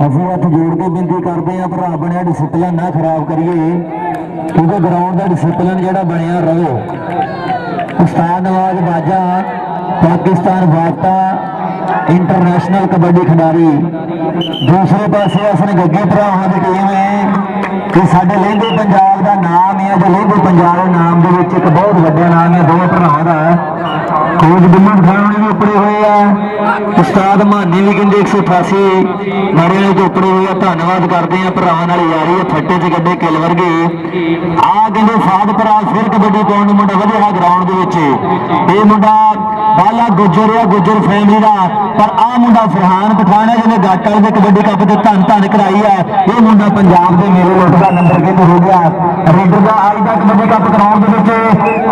ਅਸੀਂ ਹੱਥ ਜੋੜ ਕੇ ਬੇਨਤੀ ਕਰਦੇ ਹਾਂ ਭਰਾ ਬਣਿਆ ਡਿਸਿਪਲਿਨ ਨਾ ਖਰਾਬ ਕਰੀਏ, ਕਿਉਂਕਿ ਗਰਾਊਂਡ ਦਾ ਡਿਸਿਪਲਿਨ ਜਿਹੜਾ ਬਣਿਆ ਰਵੇ। ਉਸਤਾਦ ਨਵਾਜ਼ ਬਾਜਾ ਪਾਕਿस्तान वार्ता इंटरनेशनल कबड्डी खिडारी। दूसरे पासे असने गग्गे भरावां की टीम है कि साडे लहंदे पंजाब का नाम है, जो लहंदे पंजाब नाम के एक बहुत वड्डा नाम है दोनों भरावां का। कोच गुम्मन खान भी उपड़े हुए हैं, उस्ताद मानी भी कहते 188 मारे जो उपड़े हुए हैं। धन्यवाद करते हैं भरावां नाल यारी है, फट्टे च गड्डे किल वर्गे आ कहते फाद भरा फिर कबड्डी पाउण नूं मुंडा वधिया ग्राउंड दे विच। ये मुंडा बाला गुजर है, गुजर फैमिली का, पर आ मुंडा फरहान पठान है जिन्हें गट वाले कबड्डी कप से धन धन कराई है। ये मुंडा पंजाब के मेरे लुट का नंबर कहते हो गया रेडर का अज तक कबड्डी कप ग्राउंड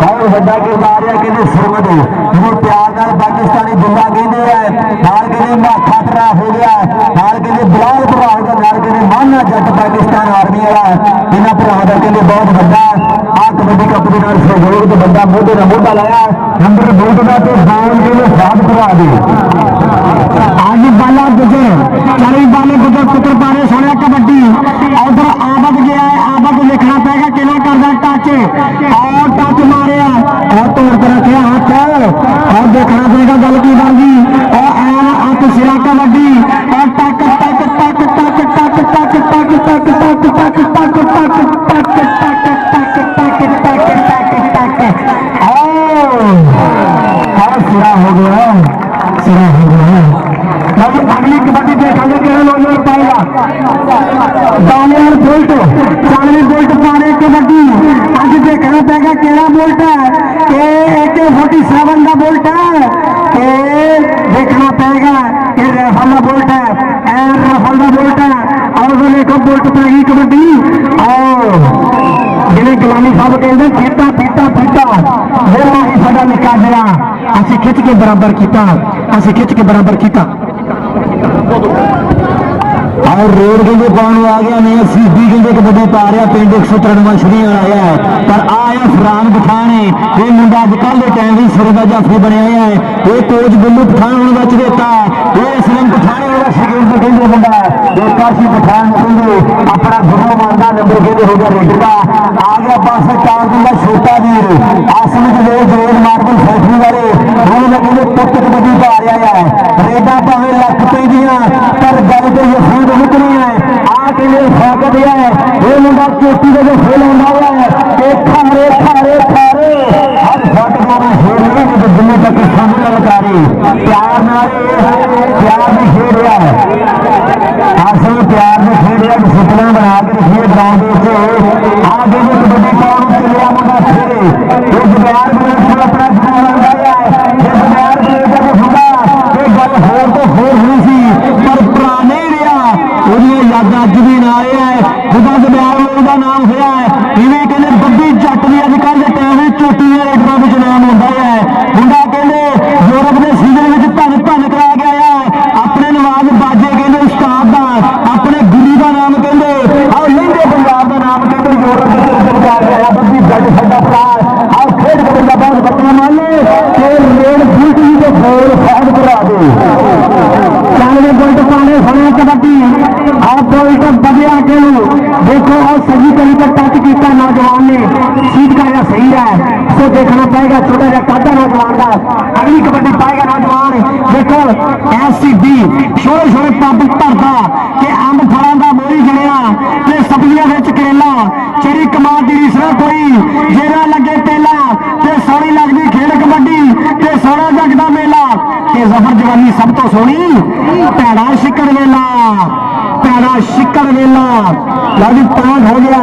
बहुत बड़ा किरदार है। कहते सुरमद जिन्हें प्यार नाल पाकिस्तानी दुल्ला कहते हैं, नाल कहते माखा भरा हो गया, नाल कहते बिलाल भरा होगा, नाल कहते माना जट पाकिस्तान आर्मी वाला। इन्होंने भरावां का कहते बहुत बड़ा आ कबड्डी कप के नाल सहयोग तो बंदा मोढे नाल मोढा लाया नंबर बोर्ड का तो गोल के साथ भरा दे। आज बाला गुजर चाली बाले गुजर पुत्र पारे सोने कबड्डी उधर आबद गया है, आबद लिखना पेगा किला करदा टच और टच मारे और तोड़ कर रखे हाथ और देखना पेगा गल की बाजी और ऐन हाथ सिरा कबड्डी और टक टक टक टक टक टक टक टक टक टक टक टक सिरा हो गया, सिरा हो गया। अगली कबड्डी देखेंगे कि लोग पाएगा दानियाल बोल्ट 40 बोल्ट पाने कबड्डी अज देखना पेगा केड़ा बोल्ट है कि AK-47 का बोल्ट है कि देखना पेगा कि राइफल का बोल्ट है, एयर राइफल का बोल्ट है और वो देखो बोल्ट पैगी कबड्डी और जिन्हें गुलामी साहब कहते फीता फीता फीता मेरा ही साडा निका जिहा असीं खिच के बराबर किया, असीं खिच के बराबर किया और रोड के पाने आ गया नहीं सीधी कहते कबड्डी पा रहा पिंड 193 श्री आया है पर आया फरहान पठान है। ये मुंडा अजकल के टाइम भी सिर का जाफी बनया है। ये कोच गुल्लू पठान होने बच देता ये असलम पठान शिगिर्द कहते मुंडा ये काशी पठान कहते अपना गुरु मानदा नंबर कहते हो गया रेडर का आ गया पास 4 दिन का छोटा वीर आसम के जोर मार्बल फैक्ट्री वाले उन्होंने कहते पुत कबड्डी पा रहा है। रेडा भावे लक पैदियां पर गल तो यकीन मुकनी है आके लिए फाक दिया है। ये मुंडा चोटी का जो फेल होता हुआ है एक खारे खारे खारे हर फट मारा खेल रहे हैं तो दिल्ली तक सामने ललकारी प्यार में खेल रहा है। आसन प्यार में खेल रहा डिसिप्लिन बना के रखिए ग्राउंड से आगे जो कबड्डी पाउन चलिया मुंडा खेले ये बगैर बने अपना जुनून लगाया है। ये बगैर बने का मुंडा ये गल होर तो होर हुई सी पर पुराने याद अज भी ना आया है जिदा जबैर का नाम होया है। इवें कहते बब्बी जट भी अजकल के टाइम में चोटी रेडर में नाम होता है। मुंडा कहते यूरोप के सीजन में धन धन करा गया है अपने नवाज बाजे कहते उस्ताद का अपने गुरु का नाम कहते और लहंदे पंजाब का नाम कहते यूरोप के जा गया बब्बी जट साडा भरा और खेड कबड्डी का बहुत बच्चा मान लो कि मेन बुलट जी को गोल फैड करा दे 40 बोल्ट पाने सोने कबड्डी और बोल्ट बदलिया के देखो और सही तरीके टच किया नौजवान ने सीट का या सही है तो देखना पड़ेगा छोटा जा काटा नौजवान का। अगली कबड्डी पाएगा नौजवान देखो SCB छोटे छोटे पब भरता कि अंब फलों का मोरी जड़िया कि सब्जियों में करेला चेरी कमाल की रीसना कोई जेरा लगे तेला ते सोहनी लगती खेल कबड्डी ते सोना जगदा मेला ते जफर जवानी सब तो सोहनी भैड़ा शिकड़ वेला भैड़ा शिकड़ वेला लाजी पैंट हो गया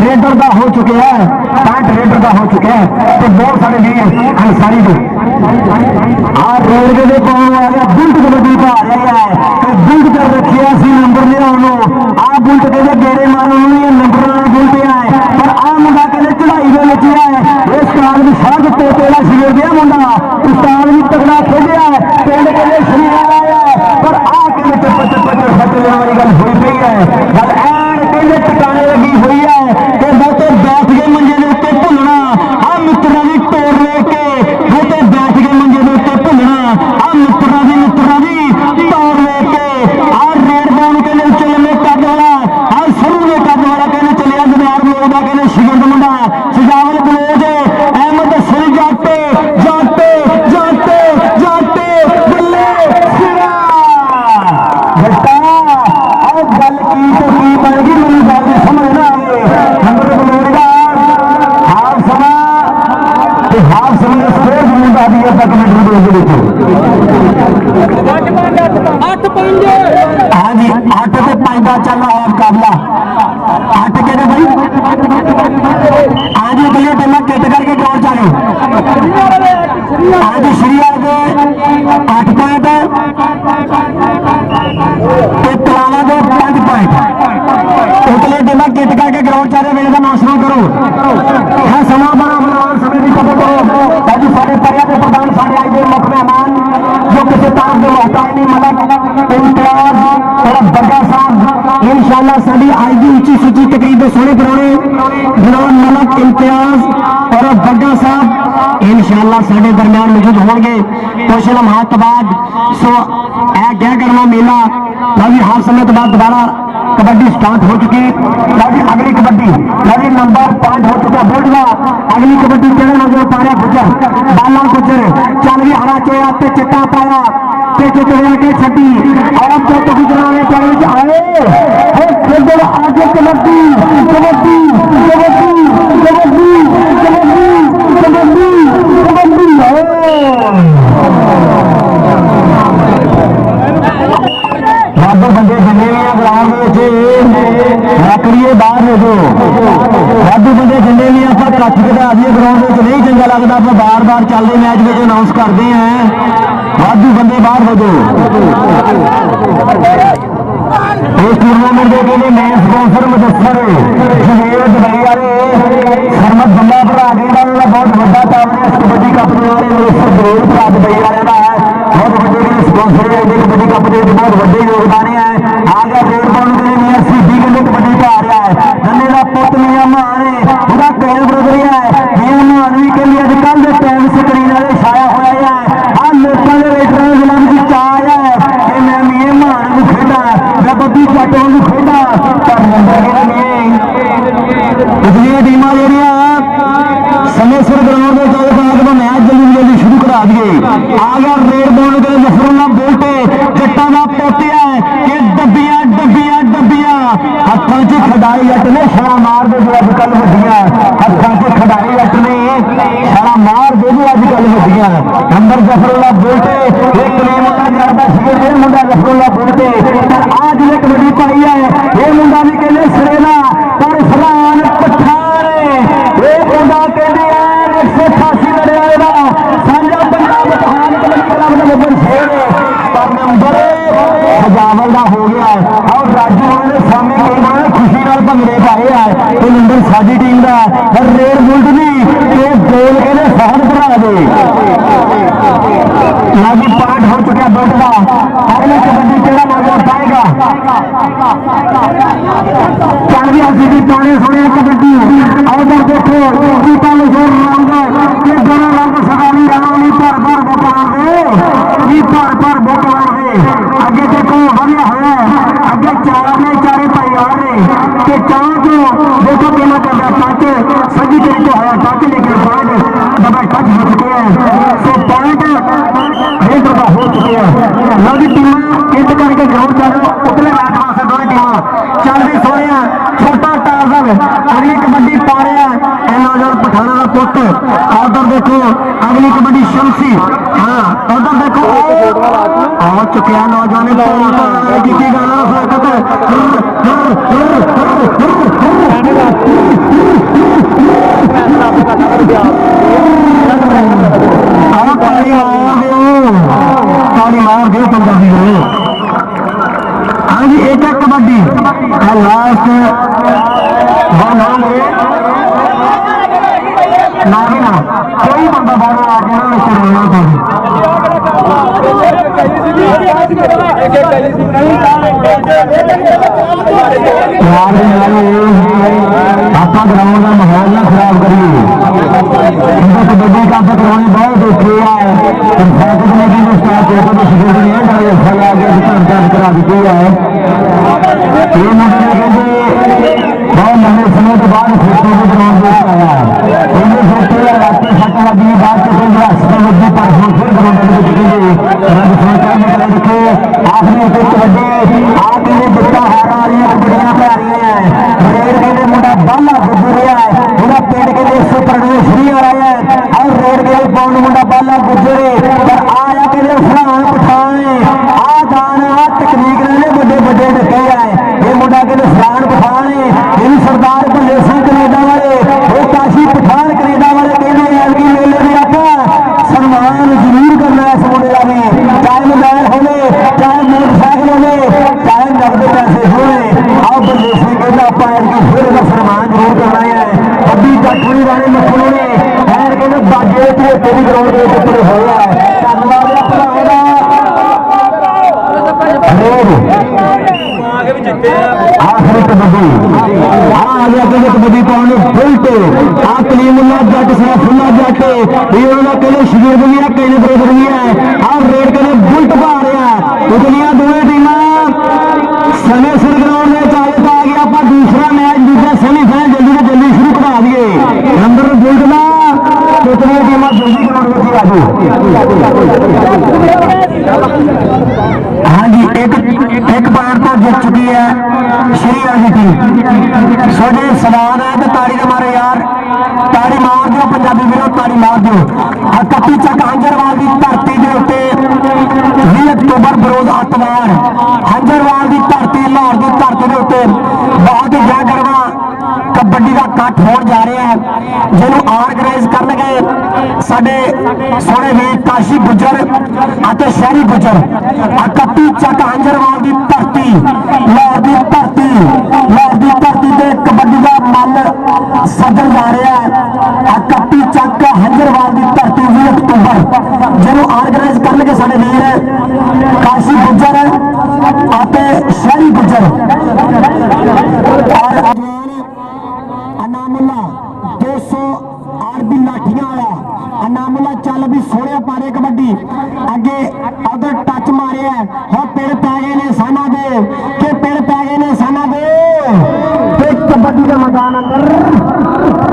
रेडर का हो चुके हैं पैंट रेडर का हो चुके हैं तो बहुत सारे वीर अंसारी को रेलवे के पाउन आ गया बुलट कबड्डी पा रहा है तो बुलट कर रखी है नंबर लिया आ बुलट कहते गेड़े मारो नंबर बुलट है पर आ मुंडा कहते चढ़ाई में लचिया है इस कार में सड़क तो तेरा शिविर गया मुंडा उस्ताद भी तगड़ा खेलिया है पिंड कहते शरीर आया है पर आ कहते चप्पे चप्पे फटने वाली गल हुई पई है गल ऐन कहते टिकाने लगी हुई है कि बहुते बैठ गए मंजे के उत्ते भुलना आ मित्रों की टोर लेके बहुते बैठ गए मंजे के उत्ते भुलना आ मित्रों की टोर लेके आ रेड बाउन के का चल रहा है मुकाबला। 8 के भाई आज अगली टीम किट करके ग्राउंड चालू। आज श्रीया के 8 पॉइंट तलावा के 5 पॉइंट। उतली टीम किट करके ग्राउंड चालू। मेले का नाम शुरू करो है समा बड़ा बनाओ समय की कदर करो ताकि सारे परिया के प्रधान सारे आए हुए मुख्य मेहमान जो किसी तरह के मोहताज नहीं मलक इम्तियाज और बग्गा साहब इंशाअल्लाह साड़ी आज की उच्ची सूची तकरीब सोने पुराने जनाब मलक इम्तियाज और बग्गा साहब इंशाअल्लाह साढ़े दरम्यान मौजूद होंगे कुछ लम्हात बाद। सो क्या करना मेला अभी हाफ समय के बाद दोबारा कबड्डी स्टार्ट हो चुकी। अगली कबड्डी नंबर 5 हो चुका बोलवा। अगली कबड्डी चढ़ नजर पाया गुजर बाला गुजर चल भी हरा चोया ते चिट्टा पाया ते चिट्टे के छड्डी और अब तो गुजरा ने चढ़ आए खेल आगे कबड्डी कबड्डी कबड्डी कबड्डी कबड्डी कबड्डी कबड्डी वादो बंदे जिन्ने भी ग्राउंड करिए बाहर हो जो वादू बंदे जिन्ने भी आप कच्छ कटा दिए ग्राउंड नहीं चंगा लगता आप बार बार चलते मैच में अनाउंस करते हैं वादू बंदे बाहर हो जो। इस टूर्नामेंट के लिए main sponsor Mudassar Javed Dubai वाले सरमत बंदा भरा गया बहुत बड़ा टावर इस कबड्डी कप जरूर भरा दुबई वाले का है बहुत बड़े स्पॉन्सर है कबड्डी कप के बहुत बड़े योगदान है। आ गया रेड बॉल के लिए सीधी गंदे कबड्डी पा रहा है गन्ने का पुत मियां मान है पूरा कैल ब्रदर है मियां मान भी के लिए अजकल के टाइम स्क्रीन वाले छाया हुआ है आ लोगों के रेडर जिला की चाह है कि मैं मियां मान को खेड़ा मैं बब्बी चाटों को खेड़ा पर पिछलियां टीमां जड़ियां समय सिर ग्राउंड में चल पा के मैच जल्दी जल्दी शुरू करा दिए। आ गया रेड बॉल के जफरुल्ला बोलते जट्टा का पोतिया कि डब्बियां डब्बियां डब्बियां हथों च खडाई जट ने छड़ा मार दे जो अजकल वड्डियां हथों च खडाई जट ने छड़ा मार दे जो अजकल वड्डियां। नंबर जफरुल्ला बोलते एक ने मुंडा जाता सी मुंडा जफरुल्ला बोलते आज एक कबड्डी पाई है ये मुंडा भी कहने सरेला पर फलान पठान ये मुंडा कहते हैं 188 लड़ेगा साझा पंजाब पठान कबड्डी क्लब का नंबर 6 पर नंबर सजावल का हो गया है और राजू ने सामने कई बार खुशी नाल भंगड़े पाए है तो नंबर साडी टीम का और रेड बुल्ट भी ये गोल कहने सहन बना दे लागी पार्ट हो चुका बुल्ट का अगली कबड्डी केड़ा मौजूद पाएगा चल भी सीधी पाने सुने कबड्डी और देखो कीता जोर रंग ये दोनों रंग सगाली रंग पर बोकला दे पर बोकला दे आगे देखो बढ़िया है आगे चारे परिवार ने कि चार जो देखो केना कर रहा ताकि सभी तरीके है ताकि लेकिन पॉइंट डबल टच हो चुके हैं सो पॉइंट एक दफा हो चुके हैं लगी टीम किट करके ग्राउंड चालू उतने मैच वास्ते दोनों टीम चल भी सोने छोटा टार्जन अगली कबड्डी पा रहे हैं नौजवान पठाना का पुट उधर देखो अगली कबड्डी शमसी हाँ उधर देखो आ चुके हैं नौजवान की गल मार दो पंजाबी हाँ जी एक कबड्डी लास्ट ना कोई बंदा बाहर आके ना करवाना आप ग्राउंड का माहौल ना खराब करिए कबड्डी का करवाने बहुत औखे है करा दी है ये बहुत लंबे समय के बाद फोटो को ग्राउंड में आया है फोटो रास्ते सट लगी बात तो फिर पर फिर ग्राउंड में देखो आखिरी कबड्डी आगे बच्चा हारा रही है कबड्डियां पा रही है रेड के लिए मुंडा बाला गुजर रहा है पूरा पेड़ के लिए सुपरवेश भी आ रहा है और रेड के लिए पौन मुंडा बाला गुजरे पर आया के लिए फलान पठाए आ दान आ तकनीक ने बड़े बड़े डके है ये आखिरी कबड्डी आ गया कहते कबड्डी पाने बुलट आ कलीमुल्ला जट सा फुल्ला जट ये कहते शरीर भी है कई बरोबर भी है आ रेड कहते बुलट पा रहा उतलियां दोनों टीम समय सिर ग्राउंड में चाहे तो आ गया आप दूसरा मैच दूसरा सेमीफाइनल जल्दी से जल्दी शुरू करा दिए नंबर बुलट का उतलियां टीम जल्दी ग्राउंड में हाँ जी एक बार तो जीत चुकी है श्री वाली टीम सोडे सवाल है तो ताड़ी के मारे यार ताड़ी मार दो पंजाबी वीरों ताड़ी मार दो कपी चक हंजरवाल की धरती के उत्ते 20 अक्तूबर बरोज अतवार हंजरवाल की धरती लाहौर की धरती के उत्ते बहुत ही जयगरवा कबड्डी का कट हो जा रहा है जिन्हों ऑर्गेनाइज करनगे साडे सोहणे वीर काशी गुजर अते शहरी गुजर कपी चक हंजरवाल की धरती लाहौर की धरती ते कबड्डी का मल सजन जा रहा है कपी चक हंजरवाल की धरती 20 अक्तूबर जिन्हों ऑर्गेनाइज करनगे साडे वीर काशी गुजर अते शहरी गुजर और अनामुल्ला 200 आरबी लाठियां वाला अनामुल्ला चल भी सोने पारे कबड्डी अगे उधर टच मारे हो पेड़ पै गए ने साना दे के पेड़ पै गए ने साना दे कबड्डी के मैदान अंदर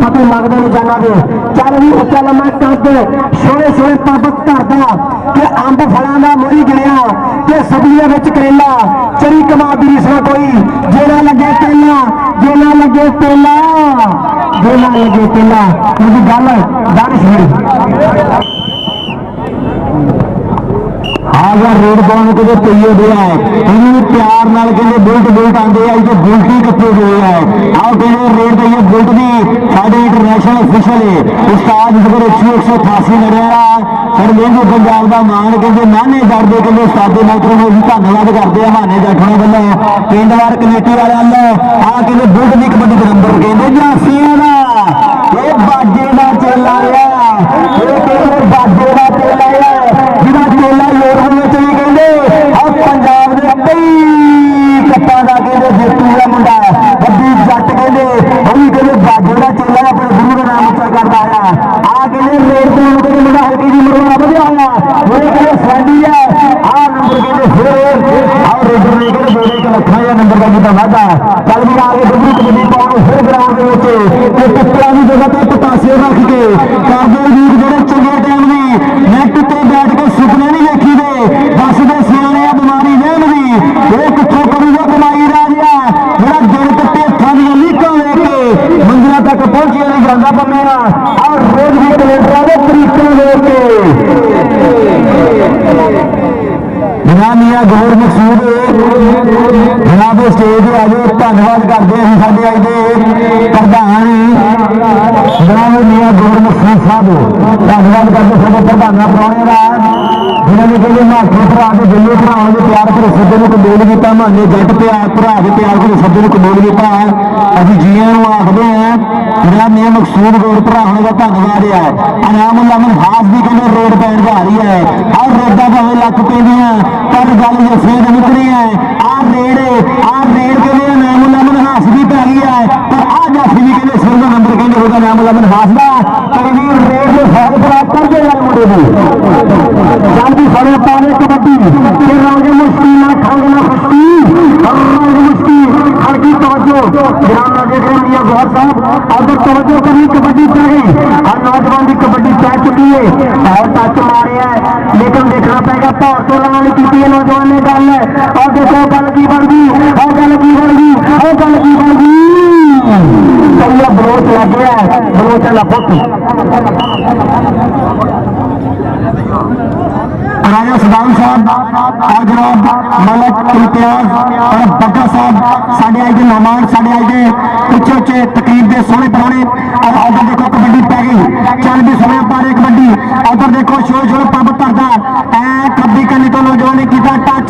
पता लगता नहीं जाना दे चल भी उच्चा लम्मा कद सोने सोने पाबत करदा के अंब फलों का मुड़ी गिणिया के सब्जियों में करेला चरी कमाद की रीस कोई जे ना लगे तेला जे ना लगे तेला जे ना लगे तेला उनकी गल दानिश हुई आजा रेड बॉल कहते पईए दिया है इन्होंने प्यार नाल कहते बुलट आते हैं जो बुलट ही कट्टे हुए है आओ कहते रेड पईए बुलट भी साढ़े इंटरनेशनल ऑफिशियल है उस्ताद इस पर 188 लड़िया फिर मेहनू पंजाब का मान कहते माने जट के कहते उस्ताद मोहतरम में धन्यवाद करते हैं माने जट वालों पिंडवार कमेटी वाले वालों आ कहते बुलट की कबड्डी का नंबर कहते जाफिया का बाजे का चेला बाजे का चेला जिला चेला पंजाब के कई कप्पा का कहते जेतू का मुंडा बड़ी जट कहते वही कहते बाजे का चेला अपने गुरु का नाम उच्चा करता आया आ कहते रेड कहते मुंडा हल्की जी मुंडा बढ़िया आया मेरे कहते फ्रेंडी है आ नंबर कहते फिर और रेडर ने कहते बोले कि रखा या नंबर का जीता वादा चल भी आगे डुबरी कबड्डी पाओ फिर ग्राउंड के टुकड़ा की जगह पर पतासे रख के करदे वीर जेडे चंगे टाइम भी नेट ते बैठ के सुपने नहीं देखी दे बस दे सियाने बीमारी नहीं भी ये कितों करूगा कमाई राजा मेरा दिल कट्टे हथां दी लीकां वेख के मंजिलां तक पहुंचिया नहीं जांदा पमेरा और रोज भी कलेक्टरां दे तरीके वेख के जनाब मियां गौर मकसूद जनाब स्टेज आ जाओ धन्यवाद करते हैं साडे अज दे प्रधान जनाब मियां गौर मकसूद साहब धन्यवाद करते साडे प्रधान प्राणे का जिन्होंने कहते महापुर भरा के दिल्ली भराने के प्यार भरे सदे को कबूल किया महाने जट प्यार भरा के प्यार भरे सदे को कबूल किया अभी जिया आखते हैं मेरा मियां मकसूद गौर भराने का धन्यवाद है अनामुल्ला मन हास भी कहते रोड पैन जा रही है और रेडा भावे लक पेंदियां पर गल जफे निकली है आ रेड कहते अनामुल्ला मन हास भी पै गई है पर आ जाफी भी कहते सिर का नंबर कहते होगा अनामुल्ला मन हास का करीब रेड के फैल प्राप्त कर देगा मुंडे को जल्दी फड़े पाने कबड्डी फिर रंग मुश्ती ना खंग ना खुश्ती रंग मुश्ती हल्की तवज्जो ध्यान रखे मियां गौर साहब अगर तवज्जो करनी कबड्डी पै गई हर नौजवान की कबड्डी पै चुकी है और टच मारे है लेकिन देखना पेगा भौर तो लाने की नौजवान ने गल है और देखो गल की बन गई और गल की बन गई और गल की बन गई चलिए बलोच लग गया बलोच ला पुट राजा सदाम साहब और जनाब मलक इम्तियाज और बग्गा साहब साढ़े अज के मेहमान साढ़े अज के उच्चे उच्चे तकरीब के सोहने परौने और उधर देखो कबड्डी पै गई चल भी समय पारे कबड्डी उधर देखो शोर शोर पब करता ऐ कबड्डी करने तो नौजवान ने किया टच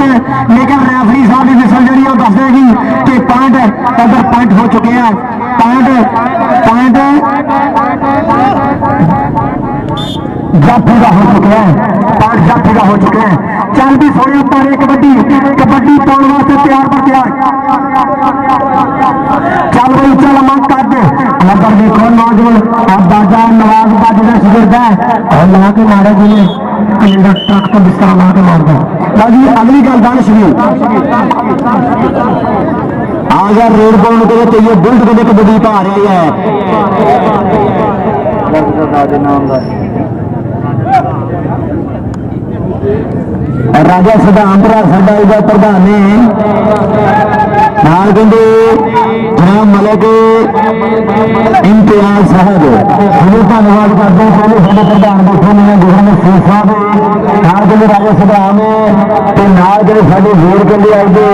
लेकिन रेफरी साहब की विसल जी दस देगी कि पॉइंट उधर पॉइंट हो चुके हैं पॉइंट जाफी का हो चुके हैं 5 जाफी का हो चुके हैं चल भी सोने पारे कबड्डी कबड्डी पाने वास्ते तैयार पर तैयार चल भाई चल मन कर दे अगर देखो नौजवान अब दादा नवाज बाजी का शिगिरद है और ला के मारे जी ने कैलेंडर ट्रक तो बिस्तर ला के मार दो जी अगली गल दान शुरू आ गया रेड बॉल के तो ये बुल्ट के कबड्डी पा रही है राजा सिद्धांतरा साडा ਇਹਦਾ ਪ੍ਰਧਾਨ ਨੇ ਨਾਲ ਕਹਿੰਦੇ ਜਨਾਬ ਮਲਕ ਇਮਤਿਆਜ਼ ਸਾਹਿਬ ਬਹੁਤ ਧੰਨਵਾਦ ਕਰਦੇ ਹਾਂ ਸਾਡੇ ਪ੍ਰਧਾਨ ਬੈਠੇ ਨੇ ਗੁਰਮੁਖ ਸਿੰਘ ਸਾਹਿਬ ਨਾਲ ਕਹਿੰਦੇ ਰਾਜਾ ਸਿਧਾਮ ਤੇ ਨਾਲ ਜਿਹੜੇ ਸਾਡੇ ਵੀਰ ਕਹਿੰਦੇ ਆਈਦੇ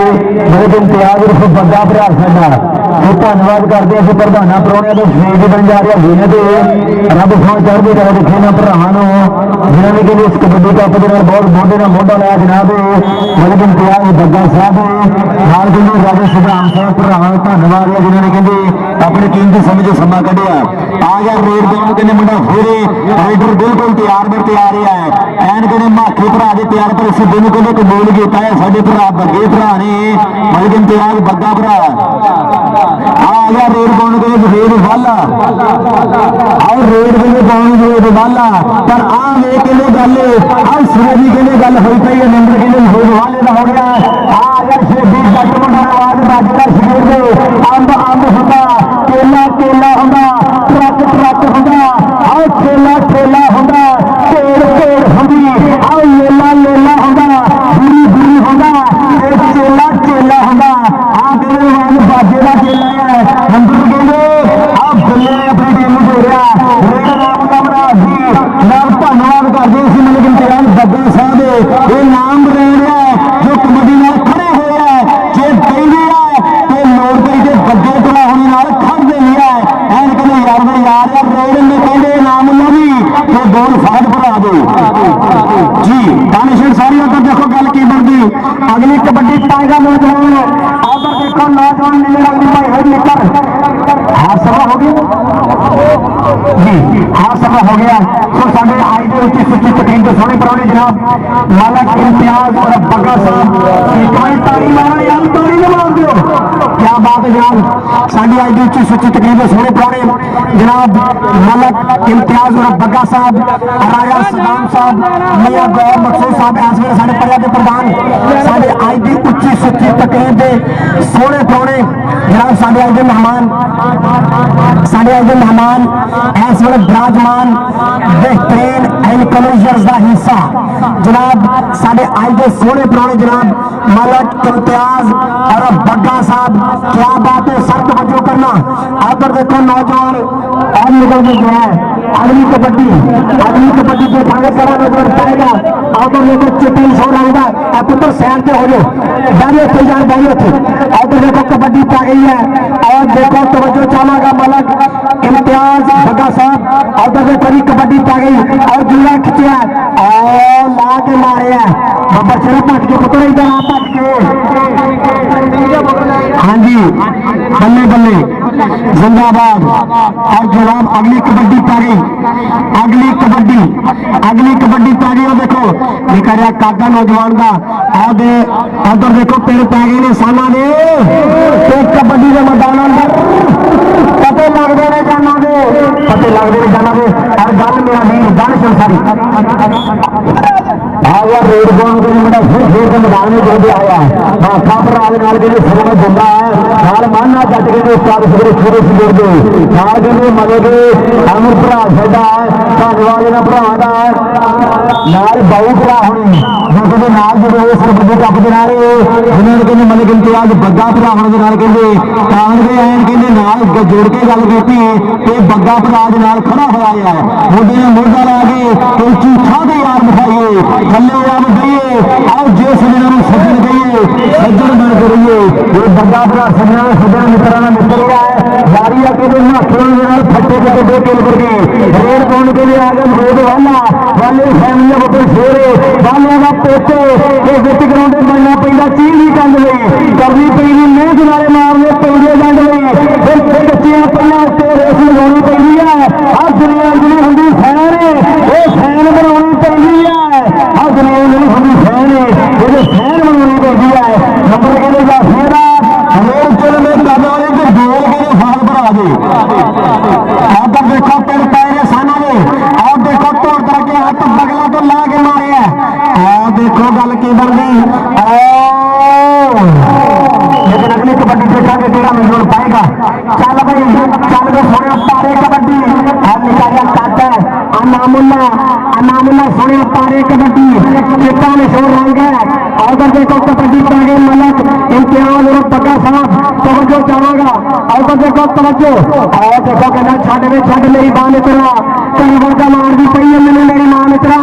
ਬਹੁਤ ਇਮਤਿਆਜ਼ ਰੂਪ ਵੱਡਾ ਭਰਾ ਸਾਡਾ ਉਹ ਧੰਨਵਾਦ ਕਰਦੇ ਅਸੀਂ ਪ੍ਰਧਾਨਾਂ ਪ੍ਰੋਣਿਆਂ ਦੇ ਸ਼ਹੀਦ ਬਣ ਜਾ ਰਿਹਾ ਵੀਰਾਂ ਦੇ ਰੱਬ ਸੋਹ ਚੜ੍ਹਦੀ ਕਰੇ ਦੇਖੇ ਨਾ ਭਰਾਵਾਂ ਨੂੰ ਜਿਨ੍ਹਾਂ ਨੇ ਕਹਿੰਦੇ ਇਸ ਕਬੱਡੀ ਕੱਪ ਦੇ ਨਾਲ ਬਹੁਤ ਮੋਢੇ ਨਾਲ ਮੋਢਾ ਲਾਇਆ ਜਨਾਬ ਮਲਕ ਇਮਤਿਆਜ਼ ਬੱਗਾ ਸਾਹਿਬ ਨਾਲ ਕਹਿੰਦੇ ਰਾਜਾ ਸਿਧਾਮ ਸਾਹਿਬ ਭਰਾਵਾਂ ਦਾ ਧੰਨਵਾਦ ਹੈ ਜਿਨ੍ਹਾਂ ਨੇ ਕਹਿੰਦੇ ਆਪਣੇ ਕੀਮਤੀ ਸਮੇਂ ਤੋਂ ਸਮਾਂ ਕੱਢਿਆ ਆ ਗਿਆ ਰੇਡ ਦੋਨੋਂ ਕਹਿੰਦੇ ਮੁੰਡਾ ਫੇਰੇ ਰਾਈਡਰ ਬਿਲਕੁਲ ਤਿਆਰ ਬਰ ਤਿਆਰ ਹੈ ਐਨ ਕਹਿੰਦੇ ਮਾਖੇ ਭਰਾ ਦੇ ਤਿਆਰ ਪਰ ਅਸੀਂ ਦੋਨੋਂ ਕਹਿੰਦੇ ਕਬੂਲ ਕੀਤਾ ਹੈ ਸਾਡੇ ਭਰਾ ਬੱਗੇ ਭਰਾ ਨੇ ਮਲਕ ਇਮਤਿਆਜ਼ ਬੱਗਾ ਭਰਾ ਆ ਗਿਆ ਰੇਡ ਦੋਨੋਂ ਕਹਿੰਦੇ ਰੇਡ ਵਾਲਾ ਆਹ ਰੇਡ ਕਹਿੰਦੇ ਦੋਨੋਂ ਰੇਡ ਵਾਲਾ ਪਰ ਆ ਵੇਖ ਕਹਿੰਦੇ ਗੱਲ ਆ ਸੁਰਜੀ ਕਹਿੰਦੇ ਗੱਲ ਹੋਈ ਪਈ ਹੈ ਨੰਬਰ ਕਹਿੰਦੇ ਰੇਡ ਵਾਲੇ ਦਾ ਹੋ ਗਿਆ ਆ ਗਿਆ ਸ਼ੇਬੀ ਜੱਟ ਮੁੰਡਾ ਆਵਾਜ਼ ਵੱਜਦਾ ਸ਼ਰੀਰ ਦੇ ਅੰਬ ਅੰਬ ਹੁੰਦਾ ਕੇਲਾ ਕੇਲਾ ਹੁੰਦਾ ਟਰੱਕ ਟਰੱਕ ਹੁੰਦਾ ਆਹ ਠੇਲਾ ਠੇਲਾ ਹੁੰਦਾ ਢੇੜ ਢੇੜ ਹੁੰਦੀ ਆਹ ਲੇਲਾ ਲੇਲਾ ਹੁੰਦਾ ਬੁਰੀ ਬੁਰੀ ਹੁੰਦਾ ਤੇ ਚੇਲਾ ਚੇਲਾ ਹੁੰਦਾ ਆਹ ਕਹਿੰਦੇ ਵਾਂਗ ਬਾਜੇ ਦਾ ਚੇਲਾ ਹੈ ਅੰਦਰ ਕਹਿੰਦੇ ਆਹ ਬੱਲੇ ਆਪਣੀ ਟੀਮ ਨੂੰ ਜੋੜਿਆ ਰੇਡ ਨਾਮ ਦਾ ਭਰਾ ਜੀ ਨਾਲ ਧੰਨਵਾਦ ਕਰਦੇ ਸੀ ਮਲਕ ਇਮਤਿਆਜ਼ ਬੱਗਾ ਸਾਹਿਬ ਇਹ ਨਾਮ ਬਣਾ ਰਿਹਾ ਜੋ ਕਬੱਡੀ ਨਾਲ ਖੜੇ ਹੋਏ ਆ ਜੇ ਕਹਿੰਦੇ ਆ ਤੇ ਲੋੜ ਪਈ ਤੇ ਬੱਗੇ ਕੋਲਾ ਹੋਣੀ ਨਾਲ ਖੜਦੇ ਨਹੀਂ ਆ ਐਨ ਕਹਿੰਦੇ ਯਾਰ ਦੇ ਯਾਰ ਰੇਡ ਨੇ ਕਹਿੰਦੇ ਨਾਮ ਲਵੀ ਤੇ ਗੋਲ ਫਾੜ ਭਰਾ ਦੋ ਜੀ ਦਾਨਿਸ਼ਰ ਸਾਰੀ ਉਧਰ ਦੇਖੋ ਗੱਲ ਕੀ ਬਣਦੀ ਅਗਲੀ ਕਬੱਡੀ ਪਾਏਗਾ ਨੌਜਵਾਨ ਉਧਰ ਦੇਖੋ ਨੌਜਵਾਨ ਨੀਲੇ ਰੰਗ ਦੀ ਭਾਈ ਹੋਈ ਨਿਕਲ ਹਾਰ ਸਭਾ ਹੋ ਗਈ ਜੀ ਹਾਰ ਸਭਾ ਹੋ ਗਿਆ ਸੋ ਸਾਡੇ ਆਈ ਦੇ ਵਿੱਚ ਸੁੱਚੀ ਤਕਰੀਰ ਦੇ ਸੋਹਣੇ ਪ੍ਰਾਹੁਣੇ ਜਨਾਬ ਮਲਕ ਇਮਤਿਆਜ਼ ਔਰ ਬੱਗਾ ਸਾਹਿਬ ਇੱਕ ਵਾਰੀ ਤਾੜੀ ਮਾਰੋ ਯਾਰ ਤਾੜੀ ਨਾ ਮਾਰ ਦਿਓ ਕੀ ਬਾਤ ਹੈ ਜਨਾਬ ਸਾਡੀ ਆਈ ਦੇ ਵਿੱਚ ਸੁੱਚੀ ਤਕਰੀਰ ਦੇ ਸੋਹਣੇ ਪ੍ਰਾਹੁਣੇ ਜਨਾਬ ਮਲਕ ਇਮਤਿਆਜ਼ ਔਰ ਬੱਗਾ ਸਾਹਿਬ ਰਾਜਾ ਸਦਾਮ ਸਾਹਿਬ ਮੀਆਂ ਗੌਰ ਮਕਸੂਦ ਸਾਹਿਬ ਇਸ ਵੇਲੇ ਸਾਡੇ ਪਰਿਵਾਰ ਦੇ ਪ੍ਰਧਾਨ ਸਾਡੇ ਆਈ ਦੀ ਉੱਚੀ ਸੁੱਚੀ ਤਕਰੀਰ ਦੇ ਸੋਹਣੇ ਪ੍ਰਾਹੁਣੇ ਜਨਾਬ ਸਾਡੇ ਆਈ ਦੇ ਮਹਿਮਾਨ ਸਾਡੇ ਅੱਜ ਦੇ ਮਹਿਮਾਨ ਇਸ ਵੇਲੇ ਬਿਰਾਜਮਾਨ ਬਿਹਤਰੀਨ ਇਨਕਲੂਜਰਸ ਦਾ ਹਿੱਸਾ ਜਨਾਬ ਸਾਡੇ ਅੱਜ ਦੇ ਸੋਹਣੇ ਪ੍ਰਾਹੁਣੇ ਜਨਾਬ ਮਲਕ ਇਮਤਿਆਜ਼ ਔਰ ਬੱਗਾ ਸਾਹਿਬ ਕੀ ਬਾਤ ਹੈ ਸਰ ਤਵੱਜੋ ਕਰਨਾ ਆਦਰ ਦੇਖੋ ਨੌਜਵਾਨ और निकल के गया है अगली कबड्डी जो भागे करा नजर पाएगा आउटर लेकर चिट्टी सो रहेगा और पुत्र सैन पे हो जाओ बैरियर थे जान बैरियर थे आउटर देखो कबड्डी पा गई है और देखो तवज्जो चाहेगा मलक इम्तियाज बगा साहब आउटर से कभी कबड्डी पा गई और जुड़ा खिंचा और ला के मारे है बाबा सिर्फ पट के पुत्र इधर आ पट के हाँ जी बल्ले बल्ले जिंदाबाद और जनाब अगली कबड्डी पा गई अगली कबड्डी पा गई और देखो निकल रहा काका नौजवान का उधर देखो पेड़ पै गए ने साना ने कबड्डी के मैदान अंदर पते लगते ने जाना दे और गल मेरा नहीं गल संसारी यार रेड बॉल के मुंडा फिर के मैदान में जो आया बाखा भरा के सिर में बुंदा है माना जट के उस्ताद सवेरे सूरज सुर दे नाल के मले के अमर भरा साडा धन्यवाद का भरा का नाल बाऊ भरा होने जो कि नाल जो इस कबड्डी कप के नाल जिन्होंने कहते मलिक इम्तियाज बग्गा भरा होने के नाल कहते कान के आए कहते नाल जोड़ के गल की बग्गा भरा के नाल खड़ा होया है मोढे ने मोढा ला के कोई झूठा तो यार दिखाइए थले अब गईए आओ जो सजन सजन गईए सज्जन बन के रहिए ये बग्गा भरा सजना सजन मित्रा मित्र है जारी आके फटे के दो किल कर गए रेड कौन के लिए आगे रोड वाले फैमिली बड़े शेरे वाले का पोते विच ग्राउंड बनना पैदा चीज ही कंड लई करनी पई नहीं किनारे मारने पैदे जंड लई फिर बच्चियां पहला उत्ते रेस लगानी पैदी है हर दुनिया अंजली होंगी फैन वो फैन बनानी पैदी है हर दुनिया अंजली होंगी फैन ਜਿਹੜਾ ਮਿਲਣ ਪਾਏਗਾ। ਚੱਲ ਬਈ ਚੱਲ ਕੇ ਸੋਹਣੇ ਪਾਰੇ ਕਬੱਡੀ ਆ ਨਿਕਾ ਜਾ ਕਾਟਾ ਅਨਾਮੁੱਲਾ ਸੋਹਣੇ पारे कबड्डी चिट्टा मशहूर रंग है। अगर देखो कबड्डी पा गए मलक इम्तिहान और पक्का साफ तवज्जो चाहेगा। अगर देखो तवज्जो और देखो कहना छड़ मेरी मां मित्रा करवाजा मार दी पई है मैनू मेरी मां मित्रा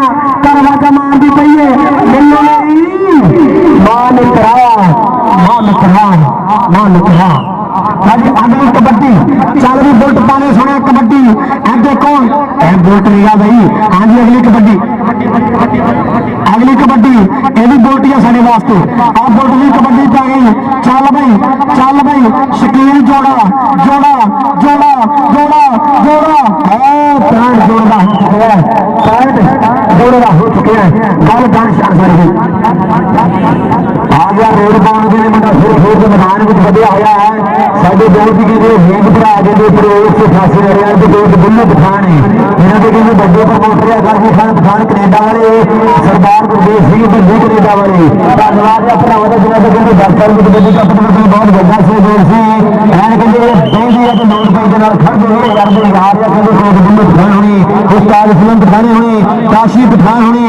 करवाजा मार दी पई है मैनू मेरी मां मित्रा अगली कबड्डी चल भी बुलट पाने सुने कबड्डी अगे कौन बुलट नहीं भाई। हाँ जी अगली कबड्डी ये भी बुलट है साढ़े वास्ते और बुलट की कबड्डी पा गई। चल भाई शकील जोड़ा जोड़ा जोड़ा जोड़ा जोड़ा पैंट जोड़दा हो चुका है पैंट जोड़दा हो चुके हैं गल गन सारी आ गया रोड पाने के लिए मुंडा फिर मैदान में बढ़िया होया है। साढ़े बहुत ही हेंग भरा जिन्हें प्रयोग से फांसी ले रहे हैं तो बुल्लू पठान है इन्होंने के कहते बड़े प्रमोटर है गाजी खान पठान कनेडा वाले सरदार गुरदेव सिंह बंदी कनेडा वाले धन्यवाद भरावां दा जिन्हां दे कहते दर्शक की कबड्डी कप में बहुत वड्डा सहयोग सी ऐन कहते बेहदी है तो नोट पाई दे नाल खड़ गए यार दे यार या कहते बुल्लू पठान होनी उस्ताद फिल्म पठान होनी काशी पठान होनी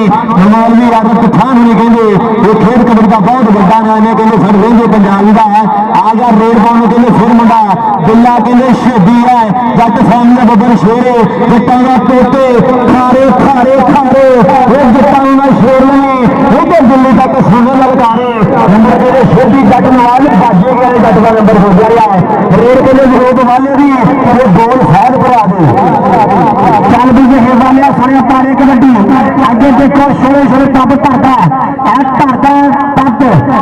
मौलवी यादव पठान होनी कहते ये खेल कबड्डी का बहुत वड्डा नाम है कहते फिर रेंगे पंजाबी का है आ गया रेड पाने कहते फिर मुंडा बिल्ला कहते शहीदी है जट फैमिली का बब्बर शेरे जट्टां दा तोते खारे खारे खारे वो जट्टां दा शेर नहीं उधर दिल्ली तक सुने ललकारे नंबर कहते शहीदी जट नाल बाजे गए जट का नंबर हो गया है रेड कहते विरोध वाले भी ये गोल शायद भरा दे चल भी जे वाले सुने पारे कबड्डी आगे देखो छोरे छोरे तब धरता तब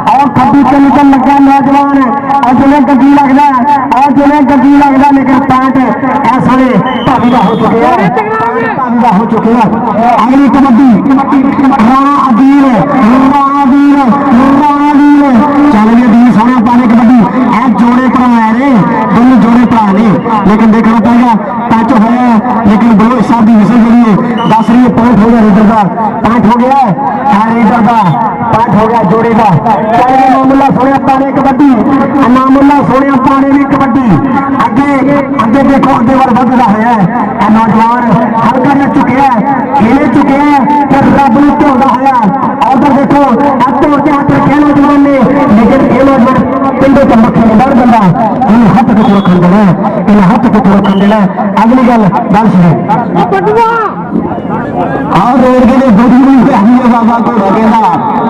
और खब्बी के निकल लगा नौजवान और जिन्हें गड्डी लगता लेकिन पैंट ऐसा भावीदा हो चुके हैं अगली कबड्डी राणा अदील चल गए दी सोने पाने कबड्डी ऐ जोड़े भरा रे दोनों जोड़े भरा ने लेकिन देखना पड़ेगा टच होया लेकिन बलोच साहब की विसल जी है 10 रही पॉइंट हो गया रीडर का पैंट हो गया रीडर का पैंट हो गया जोड़े का। चल गए नामुल्ला सोने पाने कबड्डी नामुल्ला सोने पाने भी कबड्डी अगे देखो अगे वाल बढ़ता है नौजवान हल्का ले चुके हैं खेले चुके हैं फिर रब नूं ढोंदा होया उधर देखो के हाथ रखे नौजवान ने लेकिन ये नौजवान पिंडे च मक्खी डर बंदा इन्हें हाथ को रखन देना अगली गल सुनो और रोड के लिए बड़ी बाबा को कहना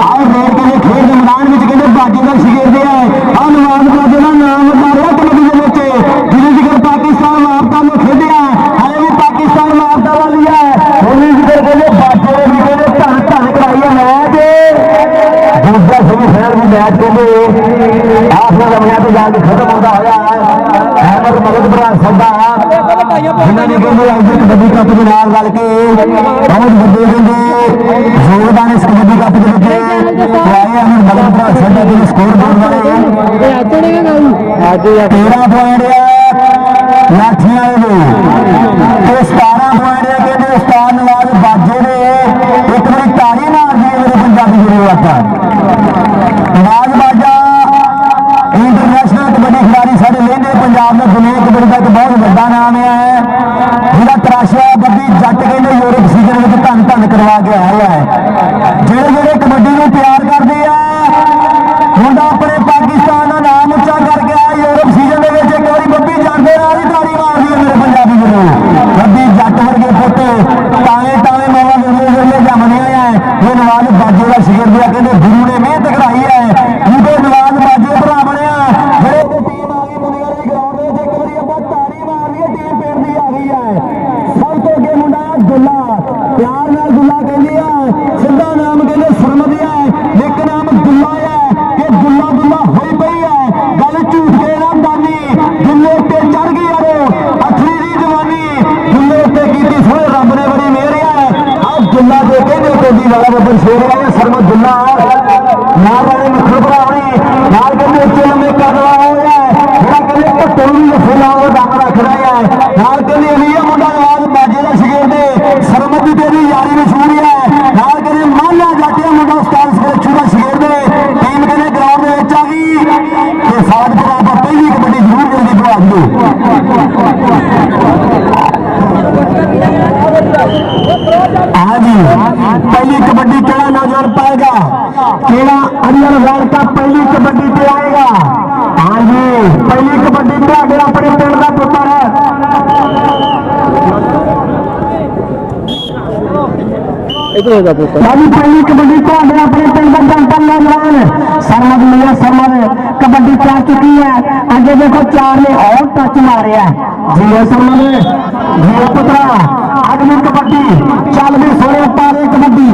और रोड के लिए खेल के मैदान में कहते बाजी का शिकेर दिया है और नवाज बाजी का नाम बता रहा कबड्डी के बच्चे जिन्हें जिक्र पाकिस्तान वार्ता में खेलिया हमें भी पाकिस्तान वार्ता वाली है उन्हें जिक्र कहते बाजे भी कहते धन कराई है मैच दूसरा सेमीफाइनल में मैच कहते आखिर रमिया तो जाके खत्म होता होया अहमद मलकपुरा सदा जिन्होंने कहते आज कबड्डी कप के नाल रल के बहुत बड़े कहते योगदान इस कबड्डी कप के विच आए अहमद मलकपुरा सदा के स्कोर बोर्ड वाले 13 पॉइंट लाठियां ने 17 पॉइंट कहते उस्ताद नवाज बाजे ने एक बार ताली मार दी मेरे पंजाबी जरूरत नवाज बाजा इंटरनेशनल कबड्डी खिलाड़ी साढ़े लेंदे पंजाब में दुनिया कबड्डी का एक बहुत बड़ा नाम है जिहदा तराशिया बब्बी जट कहते यूरोप सीजन में धन करवा के आया है जेड़े कबड्डी को प्यार करते हैं मुंडा अपने पाकिस्तान का नाम उच्चा करके आया यूरोप सीजन के एक बार बब्बी जाते ताली मार दी मेरे पंजाबी जरूर बब्बी जट वर्गे पुत ताए मावा वेले जमने है ये नवाज बाजे का शिकर दिया कहते गुरु ने मेहनत कराई है उनके नवाज बाजे भरा बनया फिर टीम आ गई मुंडिया की ग्राउंड में एक बार ਆਪਾਂ ਤਾੜੀ मार रही है टीम पेड़ दी आ गई है सब तो अगे मुंडा दुल्ला प्यार नाल दुल्ला कहंदी है सिद्धा नाम कहंदे सरमदी है लेकिन नाम दुल्ला है कि दुल्ला होई पई है गल झूठ के ना दानी दुल्ले ते चढ़ गई यारो अठवीं दी जवानी दुल्ले ते कीती सोए रब ने बड़ी मेहर है अब दुल्ला दे कहंदे कोडी वाला बब्बर शेर है सरमद दुल्ला नाल वाले मखर भरावणी नाल कहंदे उच्चे लंबे करवा होया जेड़ा कहंदे घट्टो भी फुला वो दम रख रहा है नाल कहंदे अलीया मुंडा नवाज बाजे दा शिकर दे सरमद तेरी यारी मशहूर है नाल कहंदे माला जाटिया मुंडा उस्ताद सुरक्षू दा शिकर दे टीम कहंदे ग्राउंड में आ गई ते साथ पर पहली कबड्डी हाँ जी पहली कबड्डी केड़ा नौजवान पाएगा केड़ा अरियल वर्ल्ड कप पहली कबड्डी पे आएगा हाँ जी पहली कबड्डी पे अगर अपने पिंड का पुत्र है पहली कबड्डी तो अगर अपने पिंड का जनता नौजवान सरमद मिया सरमद कबड्डी चाह चुकी है आगे देखो 4 ने और टच मारे जी है सरमद जी पुत्रा अगली कबड्डी चल भी सोने पारे कबड्डी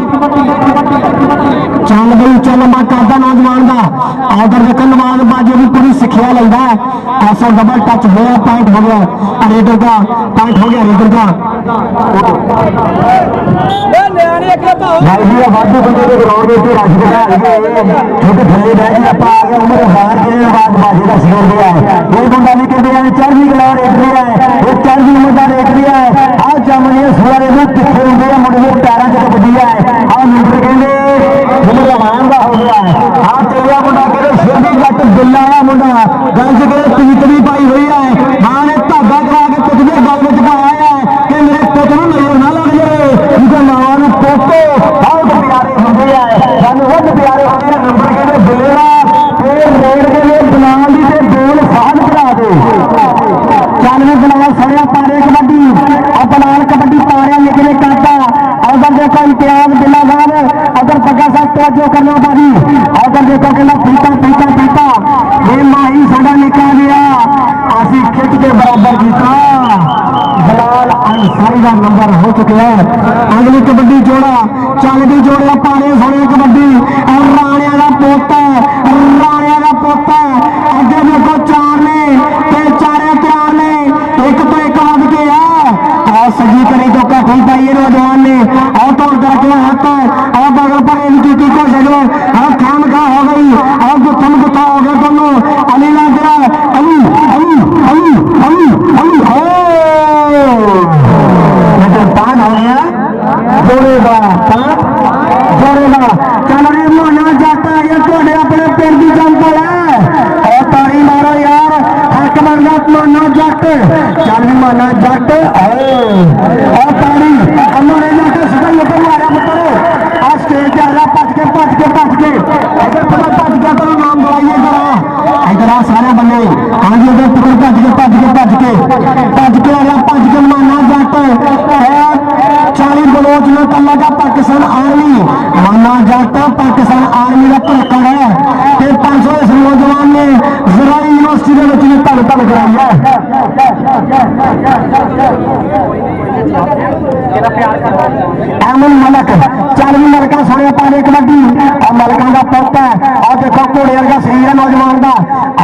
चल गई चल लंबा करता नौजवान का आदर देखो नवाज बाजी भी पूरी सिक्ख्या लेता है ऐसा डबल टच हो गया पॉइंट हो गया रेडर का पॉइंट हो गया रेडर का भाई जी वाधू बंदे के ग्राउंड में रश बिठा छोटे थले बह गए आप आ गए उन्होंने बाहर के बाद बाजी का शिकार दिया है ये बंदा भी कहते हैं चढ़ी गला रेट दिया है ये चढ़ी मुद्दा रेट दिया है आज जामनी सोरे में पिछले होंगे मुंडे पैरों से कबड्डी है आज लीडर कहते मुंडे रवान का हो गया है आज चलिया मुंडा कहते सिर भी जट दिल्ला है मुंडा गल से कहते पीत भी पाई हुई है मां ने धागा करा के कुछ भी गल में पाया है कि मेरे पुत्र को नजर ना लग जाए उनके मां पोते बहुत प्यारे होंगे है सानू बहुत प्यारे होंगे नंबर कहते दिलेगा फिर रेड के लिए बनाल दी से गोल फाड़ करा दे चालवे बनाल सोया पारे कबड्डी और बनाल कबड्डी पारे निकले काटा अगर देखो इम्तियाज बिला साहब अगर पक्का साहब तवज्जो करना बाजी अगर देखो कहना पीता पीता पीता ये माही साडा निकल गया आसी खिच के बराबर जीता जलाल अंसारी का नंबर हो चुके हैं अगली कबड्डी जोड़ा चल गई जोड़िया पारे सोने कबड्डी और राणिया का पोता राणिया का पोता अगे देखो 4 ने चारे तैयार ने एक तो एक लग गया और सही करी तो कठी पाई नौजवान ने और तोड़ करके हाथ और बगल पर इनकी की कोशिश और खाम खा हो गई और गुत्थम गुत्था हो गया दोनों अली लग गया अली अली अली अली अली पान हो गया जोड़ेगा जोड़ेगा चल रे मोना जाता है थोड़े अपने पेड़ की जनता है और तारी मारो यार हक बनगा मोना जट चल भी मोना जट और तारी हमारे जाके सुबह ये मारा पुत्र आज स्टेज पे आ भज के अगर पता भज गया तो नाम बुलाइए जरा इधर सारे बंदे हाँ जी अगर पकड़ भज के माना जट 40 बलोच में कला का पाकिस्तान आर्मी माना जट पाकिस्तान आर्मी का धोखा है 500 इस नौजवान ने जराई यूनिवर्सिटी में तल कराई है एमन मलक 40 मलका सोने पाने कबड्डी और मलका का पोता है और देखो घोड़े का शरीर है नौजवान का